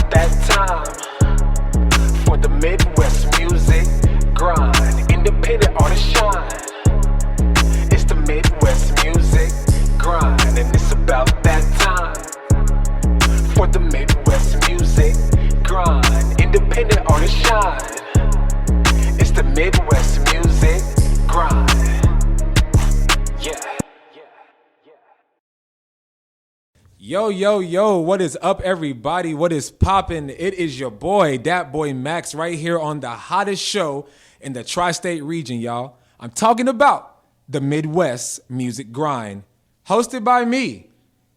about that time for the Midwest music grind. Independent artists shine. It's the Midwest music grind, and it's about that time for the Midwest music grind. Independent artists shine. It's the Midwest music grind. Yeah. Yo, what is up, everybody? What is poppin'? It is your boy, Dat Boi Maxxx, right here on the hottest show in the tri-state region, y'all. I'm talking about the Midwest Music Grind, hosted by me.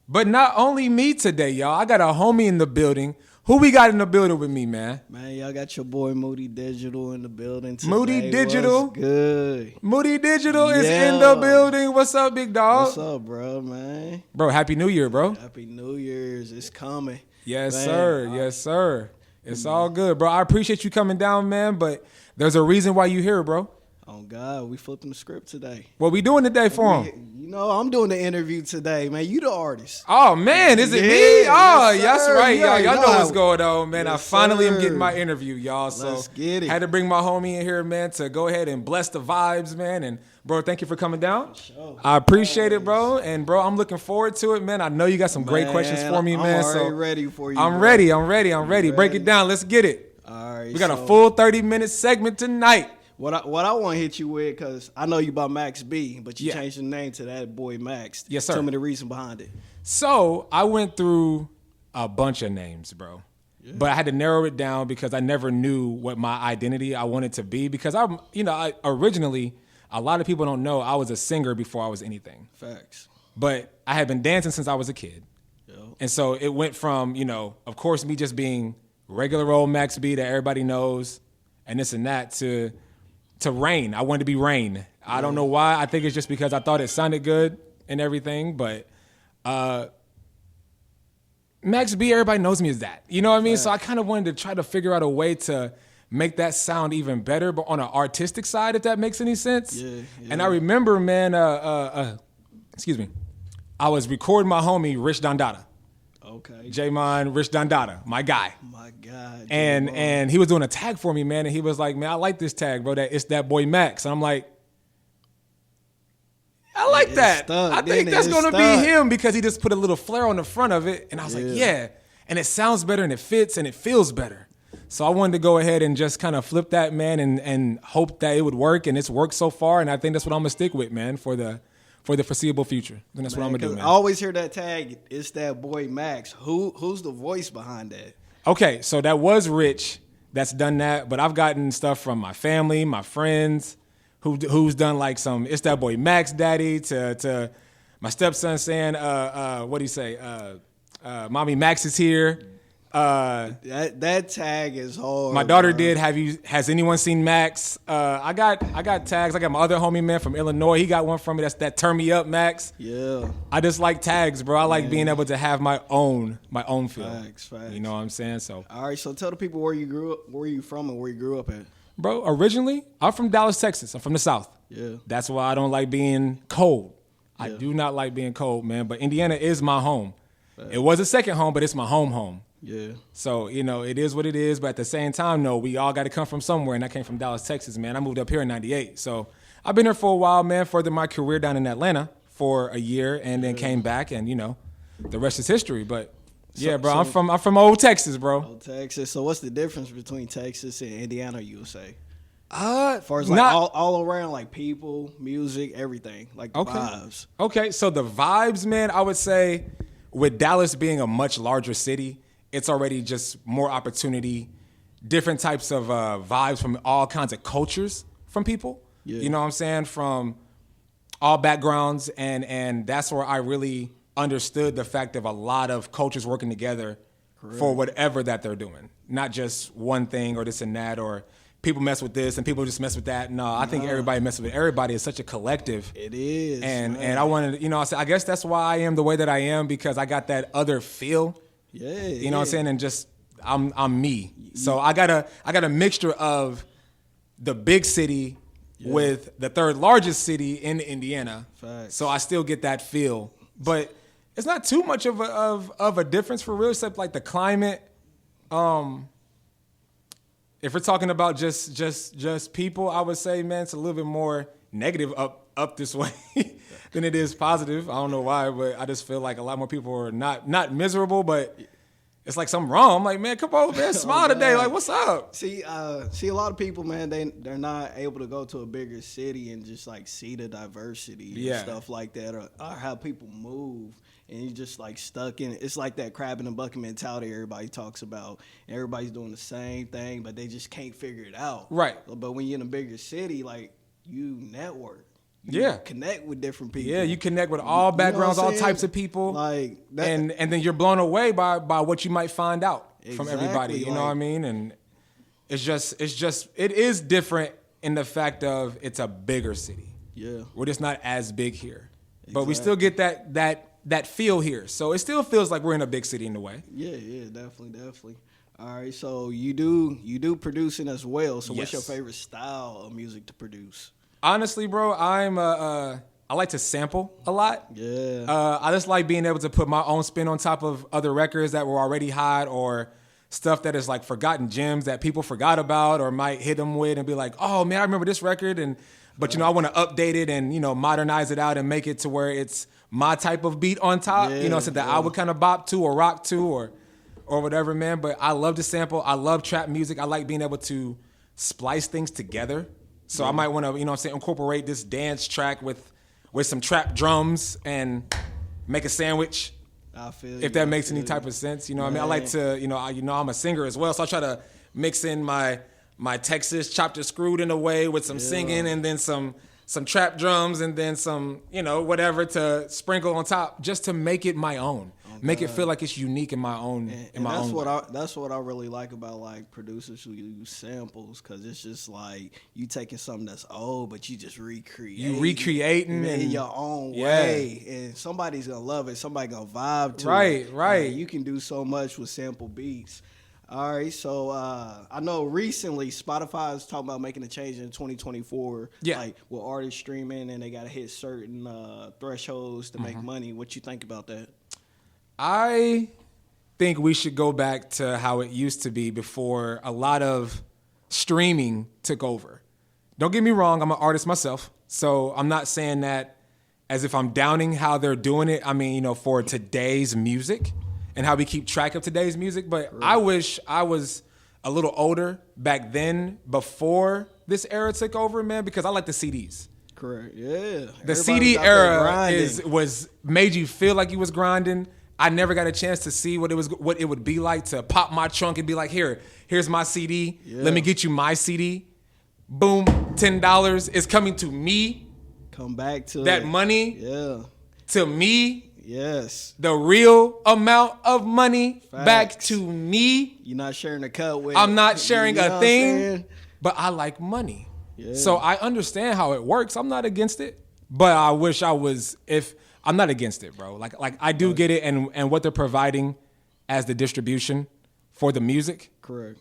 But not only me today, y'all. I got a homie in the building. Who we got in the building with me, man? Man, y'all got your boy Moody Digital in the building today. Moody Digital? What's good? Moody Digital is in the building. What's up, big dog? What's up, bro, man? Bro, Happy New Year, bro. Happy New Year's. It's coming. Yes, man, sir. Yes, sir. It's all good, bro. I appreciate you coming down, man, but there's a reason why you here, bro. Oh, God, we flipping the script today. What we doing today for him? You know, I'm doing the interview today, man. You the artist. Oh, man, is it me? Oh, yes, that's sir. right, Yeah, y'all. Y'all know what's going on, man. Yes, I finally am sir. getting my interview, y'all. So Let's get it. had to bring my homie in here, man, to go ahead and bless the vibes, man. And, bro, thank you for coming down. Sure. I appreciate it, bro. And, bro, I'm looking forward to it, man. I know you got some great questions for me, man. I'm already ready for you. I'm bro. ready. Break it down. Let's get it. All right. We got a full 30-minute segment tonight. What I want to hit you with, because I know you by Max B, but you Yeah. changed the name to Dat Boi Maxxx. Yes, sir. Tell me the reason behind it. So I went through a bunch of names, bro. Yeah. But I had to narrow it down because I never knew what my identity I wanted to be. Because I originally, a lot of people don't know I was a singer before I was anything. Facts. But I had been dancing since I was a kid. Yo. And so it went from, of course, me just being regular old Max B that everybody knows and this and that to Rain. I wanted to be Rain. I don't know why. I think it's just because I thought it sounded good and everything. But Max B, everybody knows me as that. You know what I mean? Right. So I kind of wanted to try to figure out a way to make that sound even better, but on an artistic side, if that makes any sense. Yeah. And I remember, man, excuse me, I was recording my homie, Rich Dondada. Okay. J-Mon, Rich Dondada, my guy. My God. And he was doing a tag for me, man. And he was like, man, I like this tag, bro. It's Dat Boi Maxxx. And I'm like, I like that. Stuck. I think that's going to be him because he just put a little flair on the front of it. And I was like, yeah. And it sounds better and it fits and it feels better. So I wanted to go ahead and just kind of flip that, man, and hope that it would work. And it's worked so far. And I think that's what I'm going to stick with, man, for the foreseeable future. And that's what I'm going to do, man. I always hear that tag, it's Dat Boi Maxxx. Who's the voice behind that? Okay, so that was Rich that's done that, but I've gotten stuff from my family, my friends, who's done like some It's Dat Boi Maxxx daddy to my stepson saying, what do you say? Mommy Max is here. That tag is hard. My daughter did. Has anyone seen Max? I got tags. I got my other homie, man, from Illinois. He got one from me. That's that Turn Me Up Max. Yeah. I just like tags, bro. I like being able to have my own feel. Facts. You know what I'm saying? So. All right. So tell the people where you grew up, where you from, and where you grew up at. Bro, originally I'm from Dallas, Texas. I'm from the South. Yeah. That's why I don't like being cold. I do not like being cold, man. But Indiana is my home. Facts. It was a second home, but it's my home. Yeah. So, it is what it is. But at the same time, no, we all got to come from somewhere. And I came from Dallas, Texas, man. I moved up here in 98. So I've been here for a while, man. Furthered my career down in Atlanta for a year and then came back and, the rest is history. But, yeah, bro, I'm from old Texas, bro. Old Texas. So what's the difference between Texas and Indiana, you would say? As far as like all around, like people, music, everything, like the vibes. Okay, so the vibes, man, I would say with Dallas being a much larger city, it's already just more opportunity, different types of vibes from all kinds of cultures from people. Yeah. You know what I'm saying? From all backgrounds. And that's where I really understood the fact of a lot of cultures working together for whatever that they're doing. Not just one thing or this and that, or people mess with this and people just mess with that. No, I think everybody messes with everybody. Is such a collective. It is. And I wanted, I guess that's why I am the way that I am, because I got that other feel. Yeah, you know what I'm saying, and just I'm me. So I got a mixture of the big city with the third largest city in Indiana. Facts. So I still get that feel, but it's not too much of a difference for real, except like the climate If we're talking about just people, I would say, man, it's a little bit more negative up this way than it is positive. I don't know why, but I just feel like a lot more people are not miserable, but it's like something wrong. I'm like, man, come on, man, smile today. Like, what's up? See, a lot of people, man, they're not able to go to a bigger city and just like see the diversity and stuff like that, or how people move. And you're just like stuck in it. It's like that crab in the bucket mentality everybody talks about. Everybody's doing the same thing, but they just can't figure it out. Right. But when you're in a bigger city, like, you network. You connect with different people. Yeah, you connect with all backgrounds, all types of people. Like that, and then you're blown away by what you might find out from everybody. You know what I mean? And it is different in the fact of it's a bigger city. Yeah. We're just not as big here. But we still get that feel here. So it still feels like we're in a big city in a way. Yeah, definitely. All right, so you do producing as well. So what's your favorite style of music to produce? Honestly, bro, I like to sample a lot. Yeah. I just like being able to put my own spin on top of other records that were already hot, or stuff that is like forgotten gems that people forgot about or might hit them with and be like, oh man, I remember this record, but I want to update it and modernize it out and make it to where it's my type of beat on top, so that I would kind of bop to or rock to or whatever, man. But I love to sample. I love trap music. I like being able to splice things together. So I might want to, incorporate this dance track with some trap drums and make a sandwich. I feel if that makes any type of sense. You know what I mean? I like to, I'm a singer as well. So I try to mix in my Texas chopped and screwed in a way with some singing and then some trap drums and then some, whatever to sprinkle on top just to make it my own. Make it feel like it's unique in my own. That's what I really like about like producers who use samples, because it's just like you taking something that's old, but you just recreating in your own way, and somebody's gonna love it. Somebody gonna vibe to it. Right. You can do so much with sample beats. All right, so I know recently Spotify is talking about making a change in 2024, like with artists streaming, and they got to hit certain thresholds to make money. What you think about that? I think we should go back to how it used to be before a lot of streaming took over. Don't get me wrong, I'm an artist myself, so I'm not saying that as if I'm downing how they're doing it. I mean, for today's music and how we keep track of today's music, but I wish I was a little older back then before this era took over, man, because I like the CDs. Correct, yeah. The CD era made you feel like you was grinding. I never got a chance to see what it would be like to pop my trunk and be like, here's my CD. Yeah. Let me get you my CD. Boom, $10 is coming to me. Come back to that money. Yeah. To me. Yes. The real amount of money back to me. You're not sharing a cut with. I'm not sharing a thing, but I like money. Yeah. So I understand how it works. I'm not against it, but I wish I was. I'm not against it, bro. Like I do get it, and what they're providing as the distribution for the music. Correct.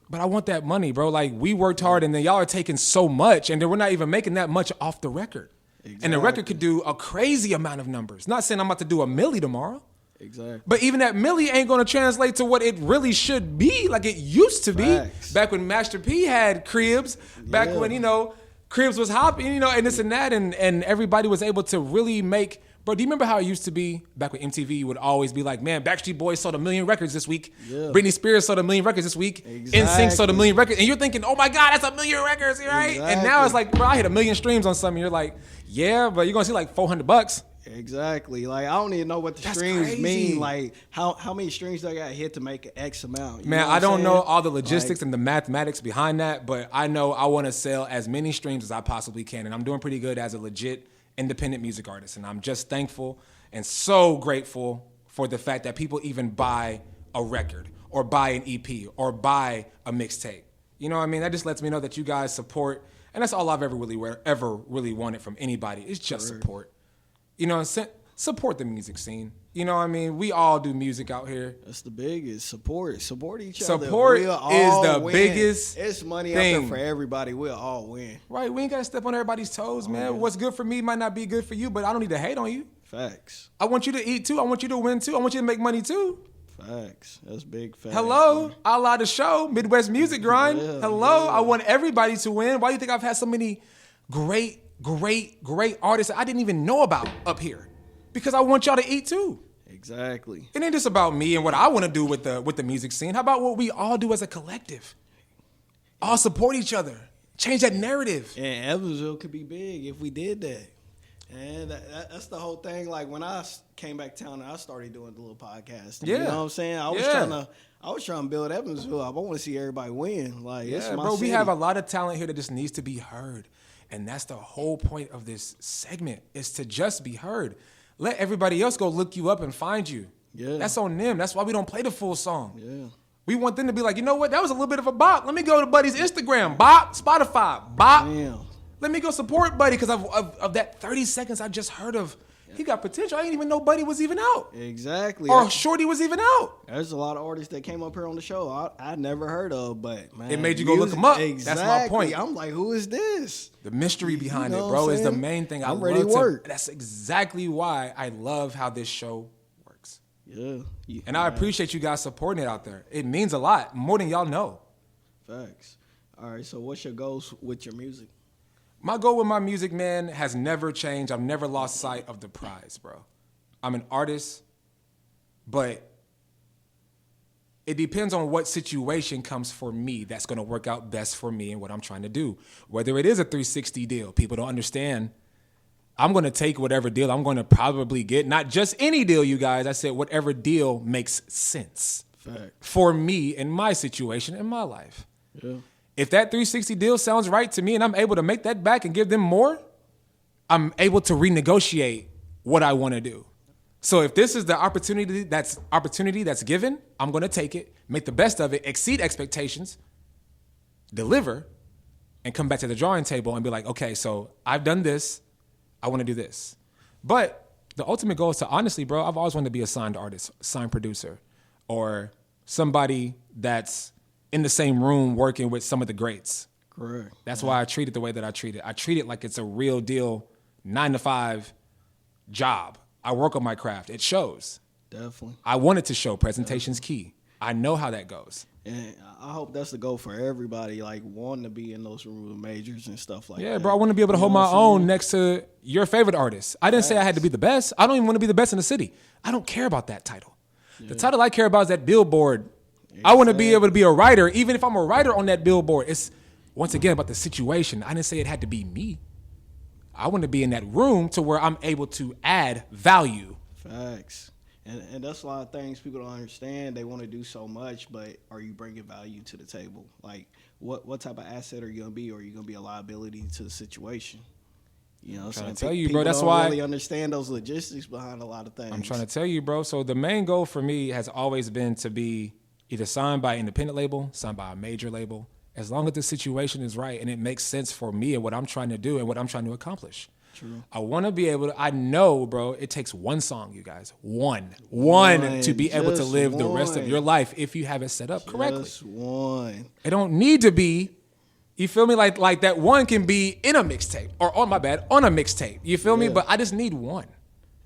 But I want that money, bro. Like, we worked hard, and then y'all are taking so much, and then we're not even making that much off the record. Exactly. And the record could do a crazy amount of numbers. Not saying I'm about to do a milli tomorrow. Exactly. But even that milli ain't going to translate to what it really should be, like it used to be. Back when Master P had cribs, back when, cribs was hopping, and this and that, and everybody was able to really make. Bro, do you remember how it used to be back when MTV would always be like, man, Backstreet Boys sold 1 million records this week. Yeah. Britney Spears sold 1 million records this week. Exactly. NSYNC sold 1 million records. And you're thinking, oh my God, that's 1 million records, right? Exactly. And now it's like, bro, I hit 1 million streams on something. You're like, yeah, but you're going to see like $400. Exactly. Like, I don't even know what the streams mean. Like, how many streams do I got to hit to make X amount? You know I don't know all the logistics and the mathematics behind that, but I know I want to sell as many streams as I possibly can. And I'm doing pretty good as a legit independent music artist. And I'm just thankful and so grateful for the fact that people even buy a record or buy an EP or buy a mixtape. You know what I mean? That just lets me know that you guys support, and that's all I've ever really wanted from anybody. It's just support. Support the music scene. You know what I mean? We all do music out here. That's the biggest. Support each other. Support is the biggest It's money thing out there for everybody. We'll all win. Right. We ain't got to step on everybody's toes, man. Yeah. What's good for me might not be good for you, but I don't need to hate on you. Facts. I want you to eat too. I want you to win too. I want you to make money too. Facts. That's big facts. Hello, I allowed the show, Midwest Muzik Grind. Yeah, Hello, yeah. I want everybody to win. Why do you think I've had so many great artists that I didn't even know about up here? Because I want y'all to eat too. Exactly. It ain't just about me and what I want to do with the music scene. How about what we all do as a collective? All support each other. Change that narrative. And Evansville could be big if we did that. And that's the whole thing. Like when I came back to town and I started doing the little podcast. Yeah. You know what I'm saying? I was trying to build Evansville up. I want to see everybody win. Like, it's my city. We have a lot of talent here that just needs to be heard. And that's the whole point of this segment, is to just be heard. Let everybody else go look you up and find you. Yeah. That's on them. That's why we don't play the full song. Yeah. We want them to be like, you know what? That was a little bit of a bop. Let me go to Buddy's Instagram. Bop. Spotify. Bop. Damn. Let me go support Buddy because of that 30 seconds I just heard of. He got potential. I didn't even know Buddy was even out. Exactly. Or Shorty was even out. There's a lot of artists that came up here on the show I never heard of, but man, it made you go look them up. Exactly. That's my point. I'm like, who is this? The mystery behind You know it, bro, what I'm is the saying? main thing. I'm ready to work. That's exactly why I love how this show works. Yeah. And I appreciate you guys supporting it out there. It means a lot, more than y'all know. Facts. All right, so what's your goals with your music? My goal with my music, man, has never changed. I've never lost sight of the prize, bro. I'm an artist, but it depends on what situation comes for me that's going to work out best for me and what I'm trying to do. Whether it is a 360 deal, people don't understand. I'm going to take whatever deal I'm going to probably get. Not just any deal, you guys. I said whatever deal makes sense for me in my situation in my life. Yeah. If that 360 deal sounds right to me and I'm able to make that back and give them more, I'm able to renegotiate what I want to do. So if this is the opportunity that's given, I'm going to take it, make the best of it, exceed expectations, deliver, and come back to the drawing table and be like, okay, so I've done this. I want to do this. But the ultimate goal is to, honestly, bro, I've always wanted to be a signed artist, signed producer, or somebody that's in the same room working with some of the greats. Correct. That's why I treat it the way that I treat it. I treat it like it's a real deal 9-to-5 job. I work on my craft. It shows. Definitely. I want it to show. Presentation's key. I know how that goes. And I hope that's the goal for everybody, like wanting to be in those rooms with majors and stuff like that. Yeah, bro, I want to be able to hold my own next to your favorite artist. I didn't say I had to be the best. I don't even want to be the best in the city. I don't care about that title. Yeah. The title I care about is that billboard. Exactly. I want to be able to be a writer, even if I'm a writer on that billboard. It's, once again, about the situation. I didn't say it had to be me. I want to be in that room to where I'm able to add value. Facts. And that's a lot of things people don't understand. They want to do so much, but are you bringing value to the table? Like, what type of asset are you going to be, or are you going to be a liability to the situation? You know what I'm saying? Tell you, people bro, that's don't why really understand those logistics behind a lot of things. I'm trying to tell you, bro. So the main goal for me has always been to be either signed by an independent label, signed by a major label, as long as the situation is right and it makes sense for me and what I'm trying to do and what I'm trying to accomplish. True. I want to be able to, I know, bro, it takes one song, you guys. One to be able to live the rest of your life if you have it set up correctly. Just one. It don't need to be, you feel me? Like that one can be in a mixtape or on a mixtape. You feel me? But I just need one.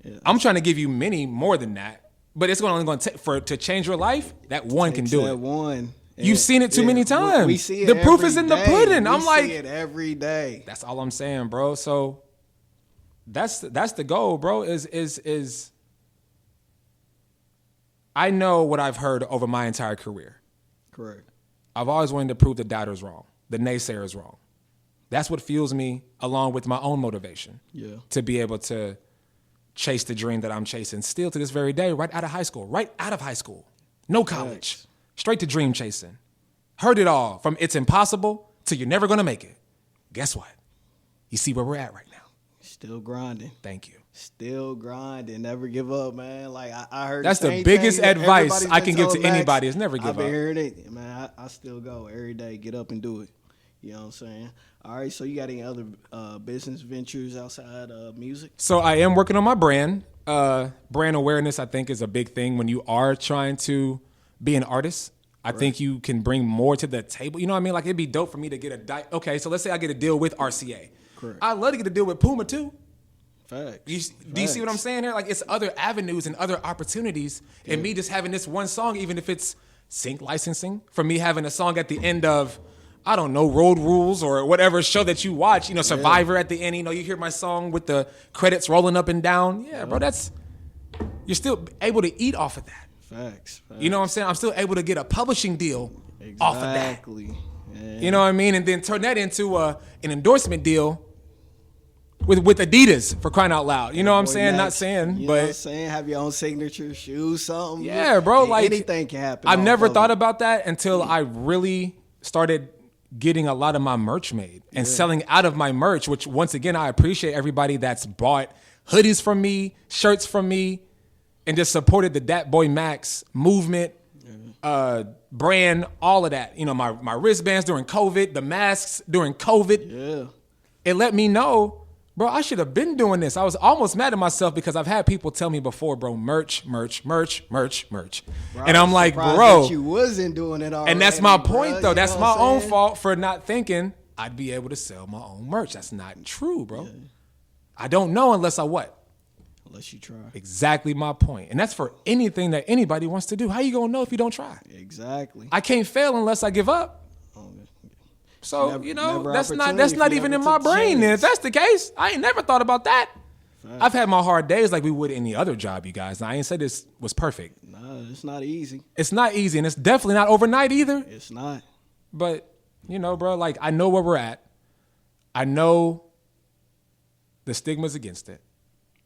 Yeah. I'm trying to give you many more than that, but it's only going to change your life. That one can do it. That one. You've seen it too many times. We see it. The proof is in the pudding. I'm like, we see it every day. That's all I'm saying, bro. So that's the goal, bro. Is I know what I've heard over my entire career. Correct. I've always wanted to prove the doubters wrong, the naysayers wrong. That's what fuels me, along with my own motivation. Yeah. To be able to chase the dream that I'm chasing, still to this very day, right out of high school, no college. Thanks. Straight to dream chasing. Heard it all from it's impossible to you're never going to make it. Guess what? You see where we're at right now. Still grinding. Thank you. Still grinding. Never give up, man. Like I heard that's the biggest advice I can give to anybody is never give up. I've been hearing it. Man, I still go every day. Get up and do it. You know what I'm saying? All right, so you got any other business ventures outside of music? So I am working on my brand. Brand awareness, I think, is a big thing when you are trying to be an artist. I think you can bring more to the table. You know what I mean? Like, it'd be dope for me to get okay, so let's say I get a deal with RCA. Correct. I'd love to get a deal with Puma, too. Facts. Do you see what I'm saying here? Like, it's other avenues and other opportunities. Yeah. And me just having this one song, even if it's sync licensing, for me having a song at the end of, I don't know, Road Rules or whatever show that you watch, you know, Survivor at the end, you know, you hear my song with the credits rolling up and down. Yeah, bro, you're still able to eat off of that. Facts. You know what I'm saying? I'm still able to get a publishing deal off of that. Exactly. Yeah. You know what I mean? And then turn that into an endorsement deal with Adidas, for crying out loud. You know what I'm saying? Not saying, you but know what I'm saying, have your own signature shoes, something. Yeah, bro. Like, anything can happen. I've never thought about that until I really started getting a lot of my merch made and selling out of my merch, which once again, I appreciate everybody that's bought hoodies from me, shirts from me, and just supported the Dat Boi Maxxx movement, brand, all of that. You know, my wristbands during COVID, the masks during COVID. Yeah. It let me know, bro, I should have been doing this. I was almost mad at myself because I've had people tell me before, bro, merch. Bro, and I'm like, bro, you wasn't doing it already. And that's my point, though. That's my own fault for not thinking I'd be able to sell my own merch. That's not true, bro. Yeah. I don't know unless I what? Unless you try. Exactly my point. And that's for anything that anybody wants to do. How you gonna know if you don't try? Exactly. I can't fail unless I give up. So, that's not even in my brain. And if that's the case, I ain't never thought about that. Fact. I've had my hard days like we would any other job, you guys. Now, I ain't say this was perfect. No, it's not easy. It's not easy, and it's definitely not overnight either. It's not. But, bro, like, I know where we're at. I know the stigma's against it.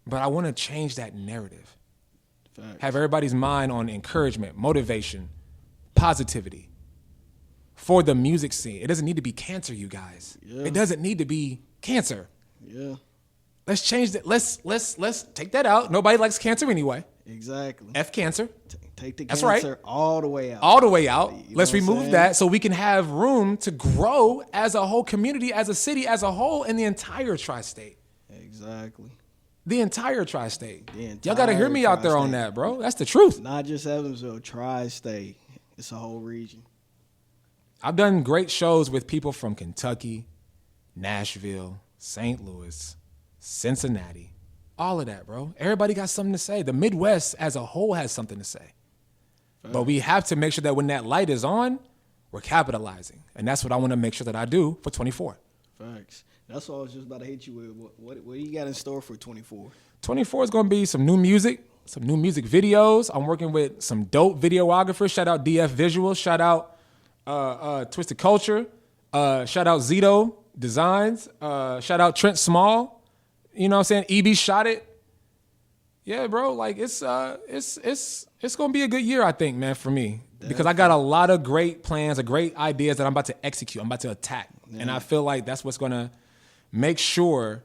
But I want to change that narrative. Facts. Have everybody's mind on encouragement, motivation, positivity for the music scene. It doesn't need to be cancer, you guys. Yeah. It doesn't need to be cancer. Yeah. Let's change that. Let's take that out. Nobody likes cancer anyway. Exactly. F cancer. Take the That's cancer right. all the way out. All the way out. Let's remove that so we can have room to grow as a whole community, as a city, as a whole, in the entire tri-state. Exactly. The entire tri-state. Y'all got to hear me out there on that, bro. That's the truth. Not just Evansville, tri-state. It's a whole region. I've done great shows with people from Kentucky, Nashville, St. Louis, Cincinnati, all of that, bro. Everybody got something to say. The Midwest as a whole has something to say. Fact. But we have to make sure that when that light is on, we're capitalizing. And that's what I want to make sure that I do for 24. Facts. That's what I was just about to hit you with. What do you got in store for 24? 24 is going to be some new music videos. I'm working with some dope videographers. Shout out DF Visuals. Shout out Twisted Culture. Shout out Zito Designs. Shout out Trent Small. You know what I'm saying? EB Shot It. Yeah, bro. Like, it's going to be a good year, I think, man, for me. Definitely. Because I got a lot of great plans, great ideas that I'm about to execute. I'm about to attack. Yeah. And I feel like that's what's going to make sure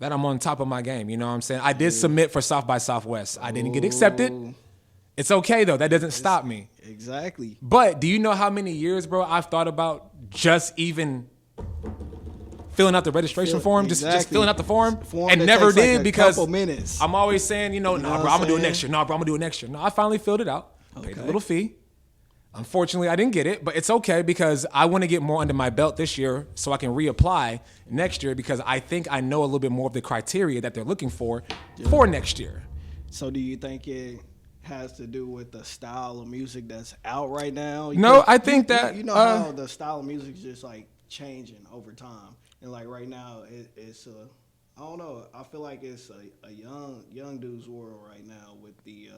that I'm on top of my game. You know what I'm saying? I did submit for South by Southwest. I didn't get accepted. It's okay, though. That doesn't stop me. Exactly. But do you know how many years, bro, I've thought about just even filling out the registration form, just filling out the form and never did like because I'm always saying, bro, I'm going to do it next year. No, bro, I'm going to do it next year. No, I finally filled it out. Paid a little fee. Unfortunately, I didn't get it, but it's okay because I want to get more under my belt this year so I can reapply next year because I think I know a little bit more of the criteria that they're looking for next year. So do you think it has to do with the style of music that's out right now? No, I think that... You know how the style of music is just like changing over time. And like right now, it's I don't know. I feel like it's a young dude's world right now with the...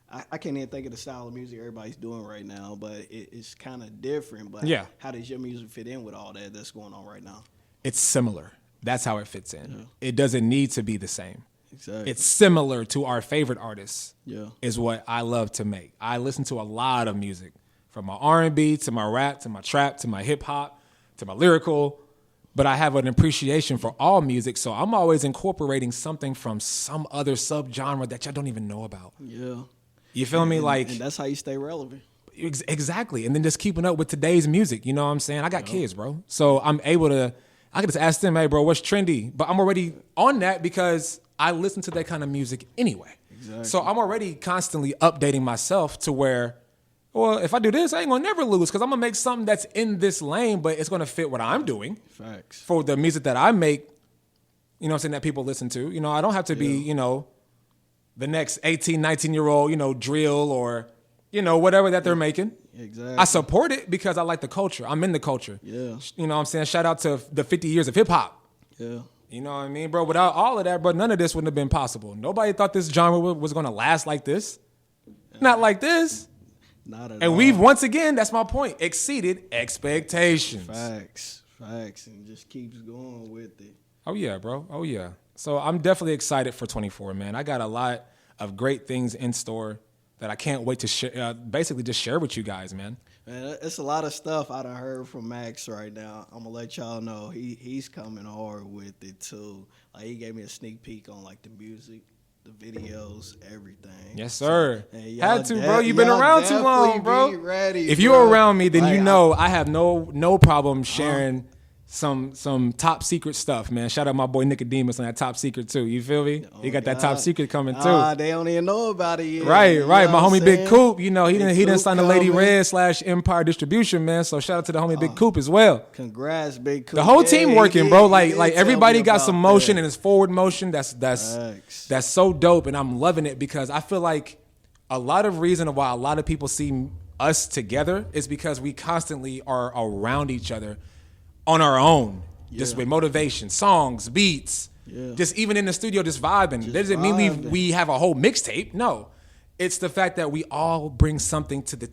I can't even think of the style of music everybody's doing right now, but it's kind of different. But how does your music fit in with all that's going on right now? It's similar. That's how it fits in. Yeah. It doesn't need to be the same. Exactly. It's similar to our favorite artists. Yeah, is what I love to make. I listen to a lot of music, from my R&B to my rap to my trap to my hip hop to my lyrical. But I have an appreciation for all music, so I'm always incorporating something from some other subgenre that y'all don't even know about. Yeah. You feel me? And that's how you stay relevant. Exactly. And then just keeping up with today's music. You know what I'm saying? I got kids, bro. So I can just ask them, hey, bro, what's trendy? But I'm already on that because I listen to that kind of music anyway. Exactly. So I'm already constantly updating myself to where, well, if I do this, I ain't going to never lose because I'm going to make something that's in this lane, but it's going to fit what I'm doing. Facts. For the music that I make you know what I'm saying, that people listen to. You know, I don't have to be, you know, the next 18, 19-year-old, you know, drill or, you know, whatever that they're making. Exactly. I support it because I like the culture. I'm in the culture. Yeah. You know what I'm saying? Shout out to the 50 years of hip hop. Yeah. You know what I mean, bro? Without all of that, bro, none of this wouldn't have been possible. Nobody thought this genre was going to last like this. Not like this. Not at all. And we've, once again, that's my point, exceeded expectations. Facts. And just keeps going with it. Oh, yeah, bro. Oh, yeah. So I'm definitely excited for 24, man. I got a lot of great things in store that I can't wait to share, basically just share with you guys, man. Man, it's a lot of stuff I done heard from Max right now. I'm gonna let y'all know he's coming hard with it too. Like, he gave me a sneak peek on like the music, the videos, everything. Yes, sir. So, had to, bro. You've been around too long, bro. Ready, if you're around me, then like, you know I have no problem sharing some top secret stuff, man. Shout out my boy Nicodemus on that top secret too. You feel me? He got that top secret coming too. They don't even know about it yet. Right. My homie saying? Big Coop, you know, he didn't sign the Lady Red / Empire Distribution, man. So shout out to the homie Big Coop as well. Congrats, Big Coop. The whole team working, bro. Like everybody got some motion and it's forward motion. That's so dope, and I'm loving it because I feel like a lot of reason why a lot of people see us together is because we constantly are around each other on our own, just with motivation, songs, beats, just even in the studio, just vibing. Doesn't mean we have a whole mixtape. No, it's the fact that we all bring something to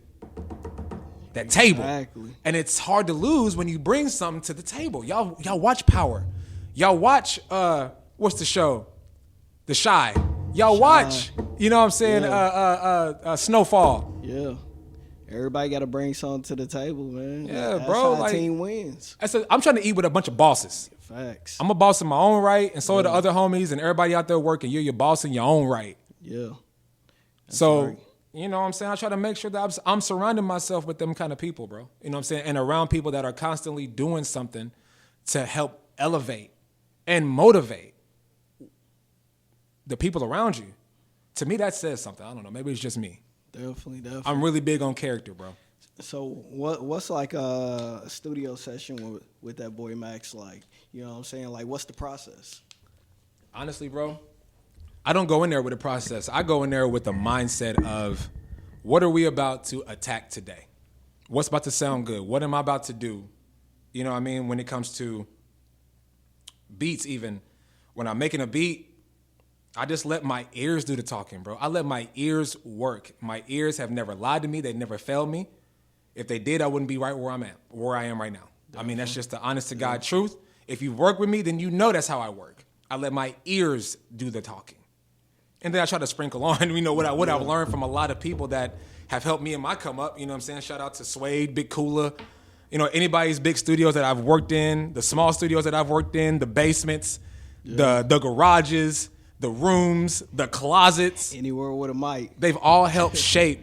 that table, and it's hard to lose when you bring something to the table. Y'all watch Power, y'all watch what's the show, The Shy. Y'all watch, you know what I'm saying, Snowfall. Yeah. Everybody got to bring something to the table, man. Yeah, that's bro. how a team wins. I'm trying to eat with a bunch of bosses. Facts. I'm a boss in my own right, and so are the other homies, and everybody out there working. You're your boss in your own right. Yeah. So, you know what I'm saying? I try to make sure that I'm surrounding myself with them kind of people, bro. You know what I'm saying? And around people that are constantly doing something to help elevate and motivate the people around you. To me, that says something. I don't know. Maybe it's just me. Definitely. I'm really big on character, bro. So what's like a studio session with that boy Maxx like? You know what I'm saying? Like, what's the process? Honestly, bro, I don't go in there with a process. I go in there with the mindset of what are we about to attack today? What's about to sound good? What am I about to do? You know what I mean? When it comes to beats, even when I'm making a beat, I just let my ears do the talking, bro. I let my ears work. My ears have never lied to me. They never failed me. If they did, I wouldn't be right where I am right now. Definitely. I mean, that's just the honest to God truth. If you've worked with me, then you know that's how I work. I let my ears do the talking. And then I try to sprinkle on, you know, what I've learned from a lot of people that have helped me in my come up. You know what I'm saying? Shout out to Suede, Big Cooler, you know, anybody's big studios that I've worked in, the small studios that I've worked in, the basements, the garages, the rooms, the closets. Anywhere with a mic. They've all helped shape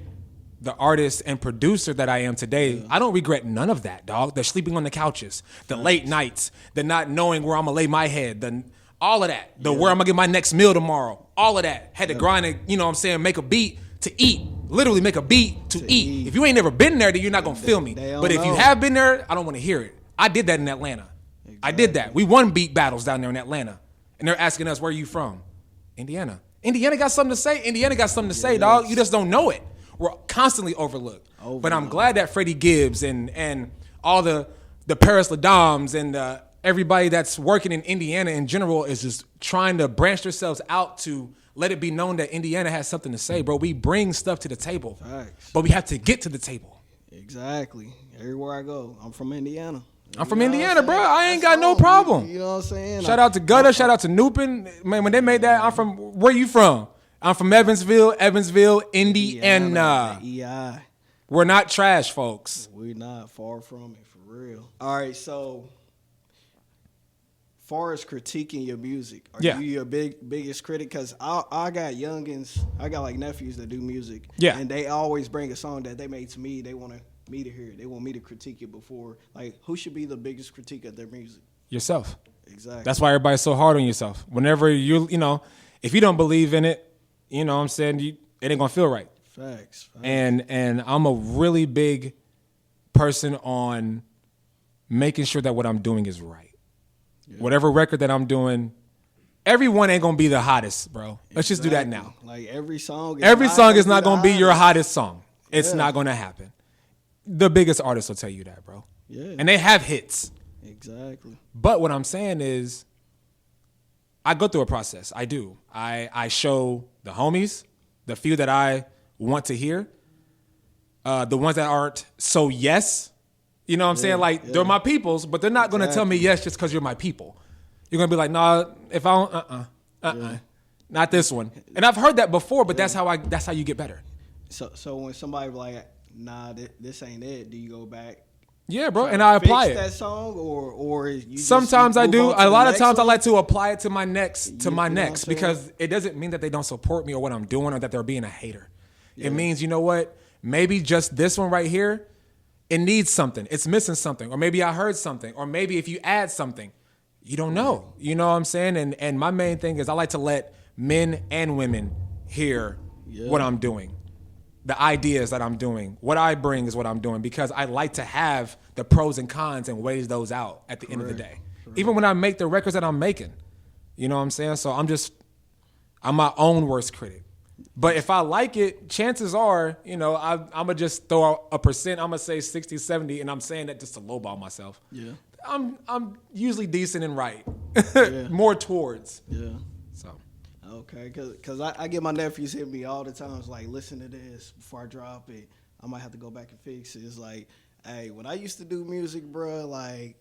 the artist and producer that I am today. Yeah. I don't regret none of that, dog. The sleeping on the couches, the late nights, the not knowing where I'm going to lay my head, all of that. Where I'm going to get my next meal tomorrow. All of that. Had to grind and, you know what I'm saying, make a beat to eat. Literally make a beat to eat. If you ain't never been there, then you're not going to feel me. But if you have been there, I don't want to hear it. I did that in Atlanta. Exactly. I did that. We won beat battles down there in Atlanta. And they're asking us, where are you from? Indiana. Indiana got something to say. Indiana got something to say, dog. You just don't know it. We're constantly overlooked. But I'm glad that Freddie Gibbs and all the Paris Ladams and everybody that's working in Indiana in general is just trying to branch themselves out to let it be known that Indiana has something to say, bro. We bring stuff to the table. Facts. But we have to get to the table. Exactly. Everywhere I go, I'm from Indiana. I'm from Indiana, bro. I ain't got no problem. You know what I'm saying? Shout out to Gutter. Shout out to Nupin. Man, when they made that, I'm from, where you from? I'm from Evansville, Indiana. EI. We're not trash, folks. We're not far from it, for real. All right, so far as critiquing your music, are you your biggest critic? Because I got youngins, I got like nephews that do music. Yeah. And they always bring a song that they made to me. They want me to hear it. They want me to critique it before. Like, who should be the biggest critique of their music? Yourself. Exactly. That's why everybody's so hard on yourself. Whenever you know, if you don't believe in it, you know what I'm saying, it ain't gonna feel right. Facts. And I'm a really big person on making sure that what I'm doing is right. Yeah. Whatever record that I'm doing, everyone ain't gonna be the hottest, bro. Let's just do that now. Like every song is not gonna be your hottest song. It's not gonna happen. The biggest artists will tell you that, bro. Yeah. And they have hits. Exactly. But what I'm saying is, I go through a process. I do. I show the homies, the few that I want to hear, the ones that aren't so yes. You know what I'm saying? Like, they're my peoples, but they're not going to tell me yes just because you're my people. You're going to be like, nah, if I don't, not this one. And I've heard that before, but that's how you get better. So when somebody like, nah, this ain't it, do you go back? Yeah, bro, and I apply it. That song, or you sometimes I do. A lot of times I one? like to apply it to my next because it doesn't mean that they don't support me or what I'm doing or that they're being a hater. Yeah. It means, you know what? Maybe just this one right here, it needs something. It's missing something. Or maybe I heard something. Or maybe if you add something, you don't know. You know what I'm saying? And my main thing is I like to let men and women hear what I'm doing. The ideas that I'm doing. What I bring is what I'm doing because I like to have the pros and cons and weigh those out at the end of the day. Even when I make the records that I'm making. You know what I'm saying? So I'm my own worst critic. But if I like it, chances are, you know, I'm going to just throw out a percent. I'm going to say 60, 70, and I'm saying that just to lowball myself. Yeah. I'm usually decent and right. More towards. Yeah. So. Okay, because I get my nephews hit me all the time. It's like, listen to this before I drop it. I might have to go back and fix it. It's like, hey, when I used to do music, bro, like,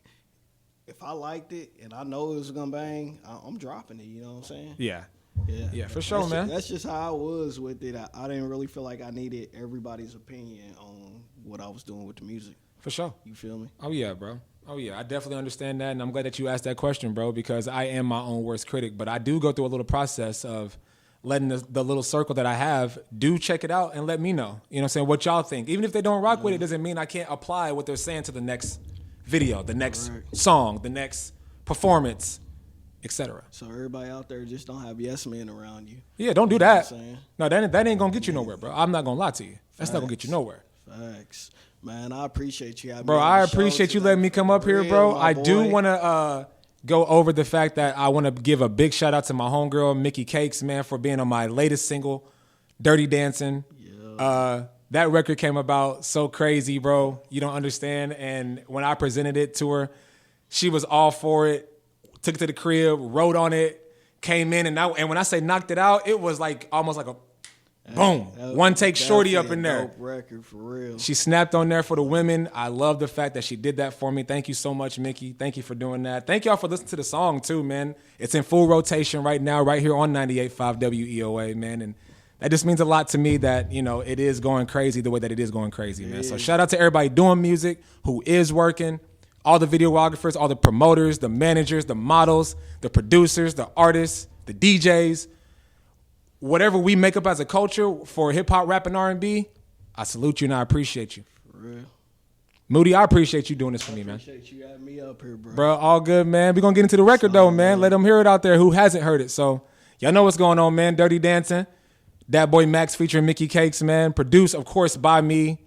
if I liked it and I know it was going to bang, I'm dropping it, you know what I'm saying? Yeah. Yeah, for sure, man. That's just how I was with it. I didn't really feel like I needed everybody's opinion on what I was doing with the music. For sure. You feel me? Oh, yeah, bro. Oh, yeah. I definitely understand that, and I'm glad that you asked that question, bro, because I am my own worst critic. But I do go through a little process of letting the little circle that I have do check it out and let me know. You know what I'm saying? What y'all think. Even if they don't rock with it, doesn't mean I can't apply what they're saying to the next video, the next song, the next performance, etc. So everybody out there, just don't have yes men around you. Yeah, don't do that. No, that ain't gonna get you nowhere, bro. I'm not gonna lie to you. That's not gonna get you nowhere. Facts. Man, I appreciate you. Bro, I appreciate you letting me come up here, bro. I do want to go over the fact that I want to give a big shout out to my homegirl, Mickey Cakes, man, for being on my latest single, Dirty Dancing. Yeah. That record came about so crazy, bro. You don't understand. And when I presented it to her, she was all for it. Took it to the crib, wrote on it, came in, and when I say knocked it out, it was like almost like a boom. One take shorty up in there. Dope record, for real. She snapped on there for the women. I love the fact that she did that for me. Thank you so much, Mickey. Thank you for doing that. Thank y'all for listening to the song too, man. It's in full rotation right now, right here on 98.5 Weoa, man. And that just means a lot to me that, you know, it is going crazy the way that it is going crazy, man. So shout out to everybody doing music, who is working. All the videographers, all the promoters, the managers, the models, the producers, the artists, the DJs, whatever we make up as a culture for hip hop, rap, and R&B, I salute you and I appreciate you. For real. Moody, I appreciate you doing this for me, man. I appreciate you having me up here, bro. Bro, all good, man. We're going to get into the record, though, man. Let them hear it out there who hasn't heard it. So, y'all know what's going on, man. Dirty Dancing, Dat Boi Maxxx featuring Mickey Cakes, man. Produced, of course, by me.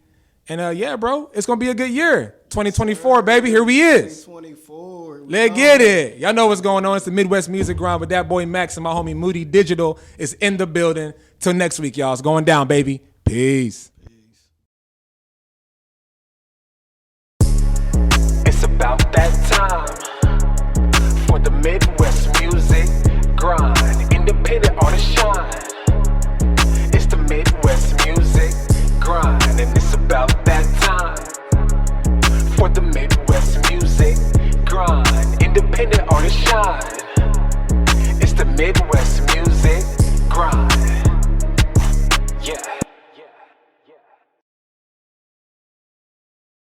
And, yeah, bro, it's going to be a good year. 2024, baby. Here we is. 2024. Let's get it. Y'all know what's going on. It's the Midwest Muzik Grind with Dat Boi Maxxx and my homie Moody Digital is in the building. Till next week, y'all. It's going down, baby. Peace. It's about that time for the Midwest Muzik Grind. Independent artist shine. It's the Midwest Muzik Grind, and it's about that time for the Midwest Muzik Grind. Independent artist shine. It's the Midwest Muzik Grind. Yeah.